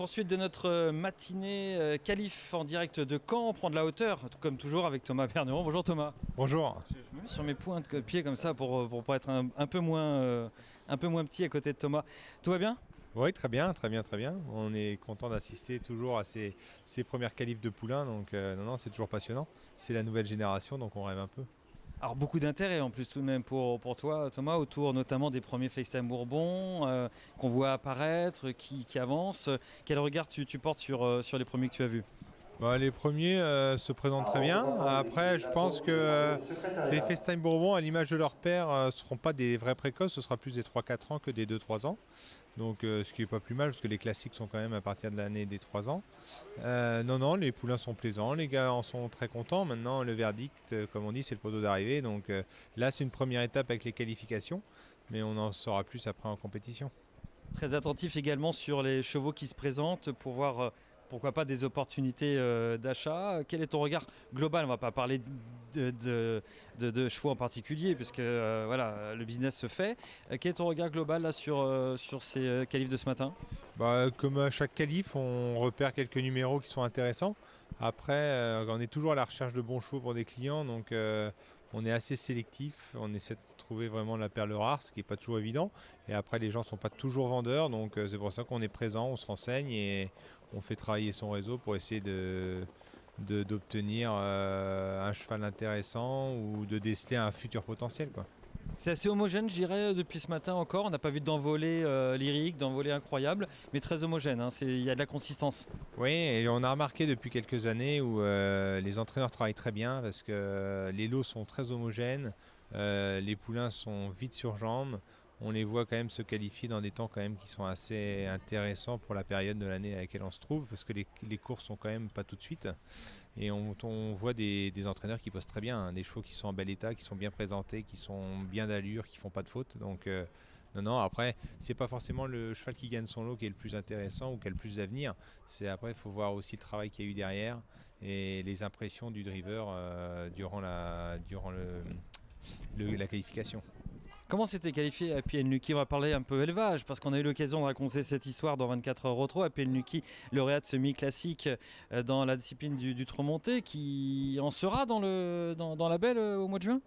Poursuite de notre matinée qualif en direct de Caen, on prend de la hauteur, comme toujours avec Thomas Berneron. Bonjour Thomas. Bonjour. Je me mets sur mes pointes de pied comme ça pour pas être un peu moins petit à côté de Thomas. Tout va bien ? Oui, très bien, très bien, très bien. On est content d'assister toujours à ces premières qualifs de poulains, donc non, c'est toujours passionnant. C'est la nouvelle génération, donc on rêve un peu. Alors beaucoup d'intérêt en plus tout de même pour toi Thomas, autour notamment des premiers FaceTime Bourbon qu'on voit apparaître, qui avancent. Quel regard tu portes sur les premiers que tu as vus ? Les premiers se présentent très bien. Après, je pense que les FaceTime Bourbon, à l'image de leur père, ne seront pas des vrais précoces, ce sera plus des 3-4 ans que des 2-3 ans. Donc ce qui n'est pas plus mal, parce que les classiques sont quand même à partir de l'année des 3 ans. Non, les poulains sont plaisants, les gars en sont très contents. Maintenant, le verdict, comme on dit, c'est le poteau d'arrivée. Donc là, c'est une première étape avec les qualifications, mais on en saura plus après en compétition. Très attentif également sur les chevaux qui se présentent pour voir pourquoi pas des opportunités d'achat. Quel est ton regard global ? On ne va pas parler de chevaux en particulier puisque voilà, le business se fait. Quel est ton regard global là, sur ces qualifs de ce matin ? Comme à chaque qualif, on repère quelques numéros qui sont intéressants. Après, on est toujours à la recherche de bons chevaux pour des clients, donc on est assez sélectif. On essaie de trouver vraiment la perle rare, ce qui n'est pas toujours évident. Et après, les gens ne sont pas toujours vendeurs, donc c'est pour ça qu'on est présent, on se renseigne et on fait travailler son réseau pour essayer d'obtenir un cheval intéressant ou de déceler un futur potentiel, quoi. C'est assez homogène, je dirais, depuis ce matin encore. On n'a pas vu d'envolée lyrique, d'envolée incroyable, mais très homogène. Il y a de la consistance. Oui, et on a remarqué depuis quelques années où les entraîneurs travaillent très bien parce que les lots sont très homogènes, les poulains sont vite sur jambes. On les voit quand même se qualifier dans des temps quand même qui sont assez intéressants pour la période de l'année à laquelle on se trouve, parce que les courses sont quand même pas tout de suite. Et on voit des entraîneurs qui posent très bien, hein, des chevaux qui sont en bel état, qui sont bien présentés, qui sont bien d'allure, qui font pas de fautes. Donc non, après, c'est pas forcément le cheval qui gagne son lot qui est le plus intéressant ou qui a le plus d'avenir. Après, il faut voir aussi le travail qu'il y a eu derrière et les impressions du driver durant la qualification. Comment s'était qualifié Happy El Nuki ? On va parler un peu élevage, parce qu'on a eu l'occasion de raconter cette histoire dans 24 heures retro. Happy El Nuki, lauréat de semi-classique dans la discipline du trot monté, qui en sera dans la belle au mois de juin ?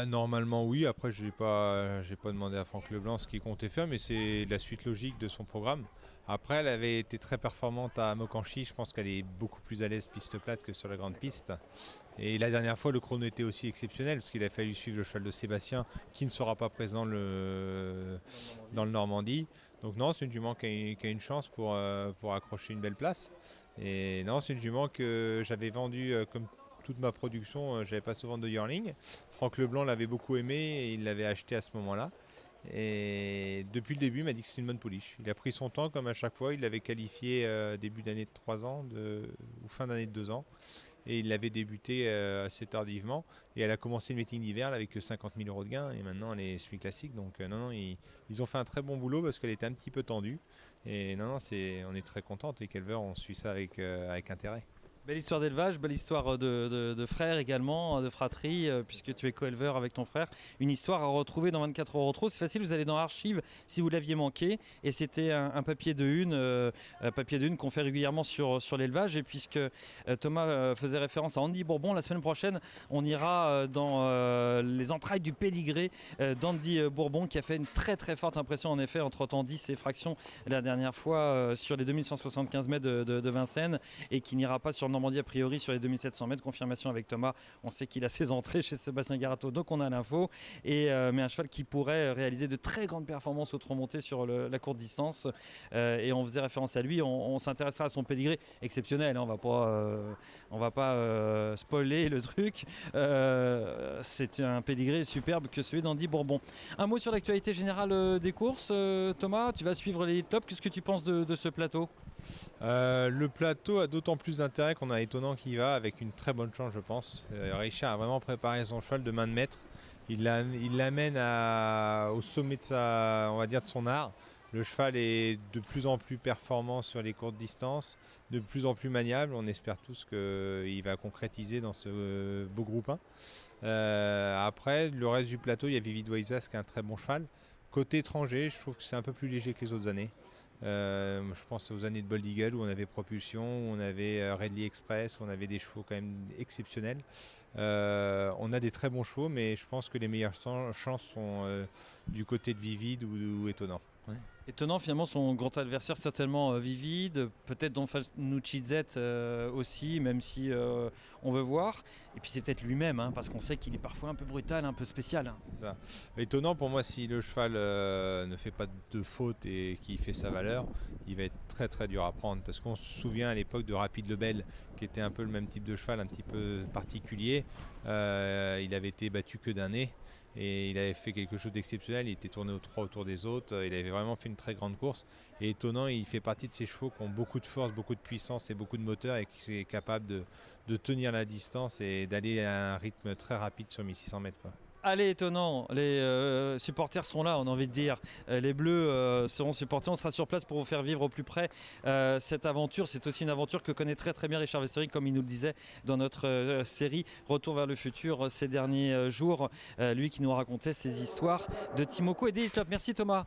Normalement oui, après j'ai pas demandé à Franck Leblanc ce qu'il comptait faire, mais c'est la suite logique de son programme. Après, elle avait été très performante à Mokanchi, je pense qu'elle est beaucoup plus à l'aise piste plate que sur la grande piste. Et la dernière fois, le chrono était aussi exceptionnel, parce qu'il a fallu suivre le cheval de Sébastien, qui ne sera pas présent dans le Normandie. Donc non, c'est une jument qui a une chance pour accrocher une belle place. Et non, c'est une jument que j'avais vendue comme toute ma production, j'avais pas souvent de yearling. Franck Leblanc l'avait beaucoup aimé et il l'avait acheté à ce moment-là. Et depuis le début, il m'a dit que c'est une bonne pouliche. Il a pris son temps, comme à chaque fois. Il l'avait qualifié début d'année de 3 ans ou fin d'année de 2 ans. Et il l'avait débuté assez tardivement. Et elle a commencé le meeting d'hiver avec que 50 000 euros de gain. Et maintenant, elle est semi-classique. Donc non, ils ont fait un très bon boulot parce qu'elle était un petit peu tendue. Et non, on est très contents. Les éleveurs, on suit ça avec intérêt. Belle histoire d'élevage, belle histoire de frères également, de fratrie, puisque tu es co-éleveur avec ton frère. Une histoire à retrouver dans 24 heures retro. C'est facile, vous allez dans Archives si vous l'aviez manqué. Et c'était un papier de une qu'on fait régulièrement sur l'élevage. Et puisque Thomas faisait référence à Andy Bourbon, la semaine prochaine, on ira dans les entrailles du pédigré d'Andy Bourbon, qui a fait une très très forte impression en effet entre temps 10 et fractions la dernière fois sur les 2175 mètres de Vincennes, et qui n'ira pas sur Normandie a priori sur les 2700 mètres. Confirmation avec Thomas, on sait qu'il a ses entrées chez Sébastien Garato, donc on a l'info. Mais un cheval qui pourrait réaliser de très grandes performances au trot monté sur la courte distance, et on faisait référence à lui. On s'intéressera à son pédigré exceptionnel, hein. On va pas spoiler le truc. C'est un pédigré superbe que celui d'Andy Bourbon. Un mot sur l'actualité générale des courses, Thomas, tu vas suivre les tops. Qu'est-ce que tu penses de ce plateau ? Le plateau a d'autant plus d'intérêt qu'on a Étonnant qui va avec une très bonne chance, je pense. Richard a vraiment préparé son cheval de main de maître. Il l'amène au sommet de son art. Le cheval est de plus en plus performant sur les courtes distances, de plus en plus maniable. On espère tous qu'il va concrétiser dans ce beau groupe 1. Après, le reste du plateau, il y a Vivid Waisas qui est un très bon cheval. Côté étranger, je trouve que c'est un peu plus léger que les autres années. Je pense aux années de Bold Eagle où on avait Propulsion, où on avait Redley Express, où on avait des chevaux quand même exceptionnels. On a des très bons chevaux, mais je pense que les meilleures chances sont du côté de Vivid ou Étonnant. Ouais. Étonnant finalement, son grand adversaire certainement Vivide, peut-être Don Fanucci Z aussi, même si on veut voir. Et puis c'est peut-être lui-même, hein, parce qu'on sait qu'il est parfois un peu brutal, un peu spécial. C'est ça. Étonnant pour moi, si le cheval ne fait pas de faute et qu'il fait sa valeur, il va être très très dur à prendre. Parce qu'on se souvient à l'époque de Rapide Lebel, qui était un peu le même type de cheval, un petit peu particulier. Il avait été battu que d'un nez. Et il avait fait quelque chose d'exceptionnel, il était tourné aux 3 autour des autres, il avait vraiment fait une très grande course. Et Étonnant, il fait partie de ces chevaux qui ont beaucoup de force, beaucoup de puissance et beaucoup de moteur et qui est capable de tenir la distance et d'aller à un rythme très rapide sur 1600 mètres, quoi. Allez, Étonnant, les supporters sont là, on a envie de dire. Les Bleus seront supportés, on sera sur place pour vous faire vivre au plus près cette aventure. C'est aussi une aventure que connaît très très bien Richard Westering, comme il nous le disait dans notre série Retour vers le futur ces derniers jours. Lui qui nous racontait ses histoires de Timoko et d'Elite Club. Merci Thomas.